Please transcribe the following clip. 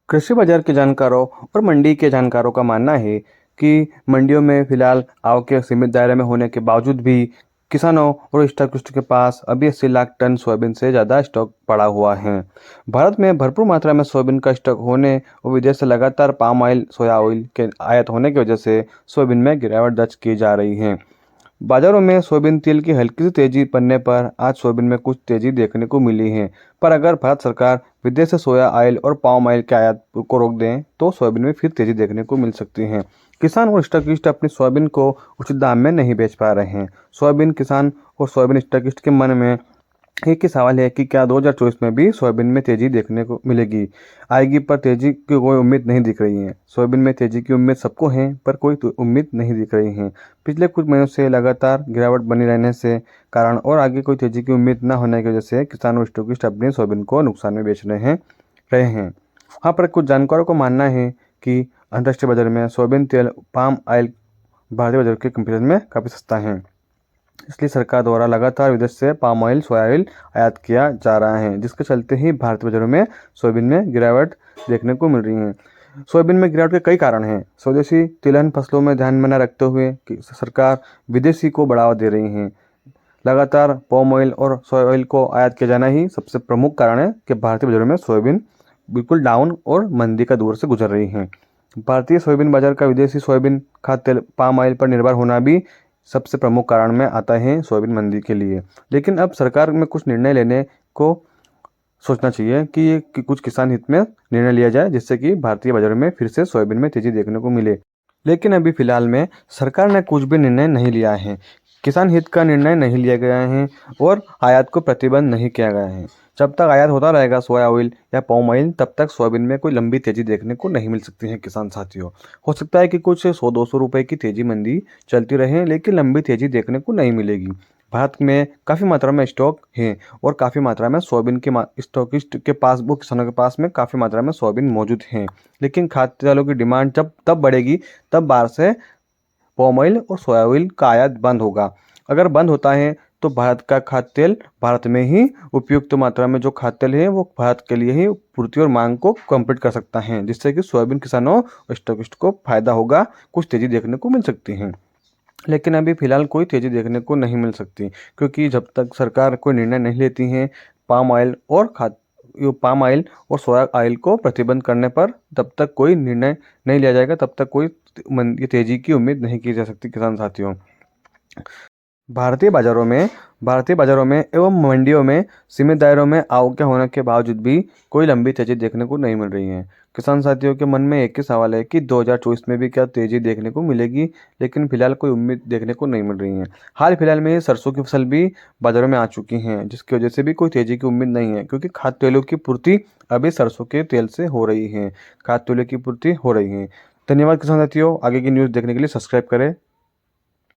कृषि बाजार के जानकारों और मंडी के जानकारों का मानना है कि मंडियों में फिलहाल आवक के सीमित दायरे में होने के बावजूद भी किसानों और स्टॉकिस्ट के पास अभी 80 लाख टन सोयाबीन से ज़्यादा स्टॉक पड़ा हुआ है। भारत में भरपूर मात्रा में सोयाबीन का स्टॉक होने और विदेश से लगातार पाम ऑयल सोया ऑयल के आयात होने की वजह से सोयाबीन में गिरावट दर्ज की जा रही है। बाजारों में सोयाबीन तेल की हल्की सी तेजी बनने पर आज सोयाबीन में कुछ तेजी देखने को मिली है। पर अगर भारत सरकार विदेश से सोया ऑयल और पाम ऑयल के आयात को रोक दें तो सोयाबीन में फिर तेजी देखने को मिल सकती है। किसान और स्टॉकिस्ट अपनी सोयाबीन को उचित दाम में नहीं बेच पा रहे हैं। सोयाबीन किसान और सोयाबीन स्टॉकिस्ट के मन में एक ही सवाल है कि क्या 2024 में भी सोयाबीन में तेजी देखने को मिलेगी आएगी, पर तेजी की कोई उम्मीद नहीं दिख रही है। सोयाबीन में तेजी की उम्मीद सबको है, पर कोई उम्मीद नहीं दिख रही है। पिछले कुछ महीनों से लगातार गिरावट बनी रहने से कारण और आगे कोई तेजी की उम्मीद न होने की वजह से किसान और स्टॉकिस्ट अपनी सोयाबीन को नुकसान में बेच रहे हैं। वहाँ पर कुछ जानकारों को मानना है कि अंतर्राष्ट्रीय बाजार में सोयाबीन तेल पाम ऑयल भारतीय बाजार के कंपेरिजन में काफ़ी सस्ता है। इसलिए सरकार द्वारा लगातार विदेश से पाम ऑयल सोया ऑयल आयात किया जा रहा है, जिसके चलते ही भारतीय बाजारों में सोयाबीन में गिरावट देखने को मिल रही है। सोयाबीन में गिरावट के कई कारण हैं। स्वदेशी तिलहन फसलों में ध्यान में न रखते हुए कि सरकार विदेशी को बढ़ावा दे रही है। लगातार पाम ऑयल और सोया ऑयल को आयात किया जाना ही सबसे प्रमुख कारण है कि भारतीय बाजारों में सोयाबीन बिल्कुल डाउन और मंदी का दौर से गुजर रही है। भारतीय सोयाबीन बाजार का विदेशी सोयाबीन खाद्य तेल पाम ऑयल पर निर्भर होना भी सबसे प्रमुख कारण में आता है सोयाबीन मंदी के लिए। लेकिन अब सरकार में कुछ निर्णय लेने को सोचना चाहिए कि कुछ किसान हित में निर्णय लिया जाए, जिससे कि भारतीय बाजारों में फिर से सोयाबीन में तेजी देखने को मिले। लेकिन अभी फिलहाल में सरकार ने कुछ भी निर्णय नहीं लिया है। किसान हित का निर्णय नहीं लिया गया है और आयात को प्रतिबंध नहीं किया गया है। जब तक आयात होता रहेगा सोया ऑयल या पाम ऑयल, तब तक सोयाबीन में कोई लंबी तेजी देखने को नहीं मिल सकती है किसान साथियों। हो सकता है कि कुछ 100-200 रुपए की तेजी मंदी चलती रहे, लेकिन लंबी तेजी देखने को नहीं मिलेगी। भारत में काफ़ी मात्रा में स्टॉक है और काफ़ी मात्रा में सोयाबीन के स्टॉकिस्ट के पास, वो किसानों के पास में काफ़ी मात्रा में सोयाबीन मौजूद है। लेकिन खाद्य तेलों की डिमांड जब तब बढ़ेगी तब बाहर से पाम ऑयल और सोया ऑयल का आयात बंद होगा। अगर बंद होता है तो भारत का खाद्य तेल भारत में ही उपयुक्त मात्रा में जो खाद्य तेल है वो भारत के लिए ही पूर्ति और मांग को कंप्लीट कर सकता है, जिससे कि सोयाबीन किसानों और स्टॉकिस्ट को फायदा होगा, कुछ तेजी देखने को मिल सकती है। लेकिन अभी फिलहाल कोई तेजी देखने को नहीं मिल सकती, क्योंकि जब तक सरकार कोई निर्णय नहीं लेती है पाम ऑयल और पाम ऑयल और सोया ऑयल को प्रतिबंध करने पर, तब तक कोई निर्णय नहीं लिया जाएगा, तब तक कोई तेजी की उम्मीद नहीं की जा सकती किसान साथियों। भारतीय बाजारों में एवं मंडियों में सीमित दायरों में आवक होने के बावजूद भी कोई लंबी तेजी देखने को नहीं मिल रही है। किसान साथियों के मन में एक ही सवाल है कि 2024 में भी क्या तेजी देखने को मिलेगी, लेकिन फिलहाल कोई उम्मीद देखने को नहीं मिल रही है। हाल फिलहाल में सरसों की फसल भी बाजारों में आ चुकी हैं, जिसकी वजह से भी कोई तेजी की उम्मीद नहीं है, क्योंकि खाद्य तेलों की पूर्ति अभी सरसों के तेल से हो रही है। खाद्य तेलों की पूर्ति हो रही है। धन्यवाद किसान साथियों। आगे की न्यूज़ देखने के लिए सब्सक्राइब करें।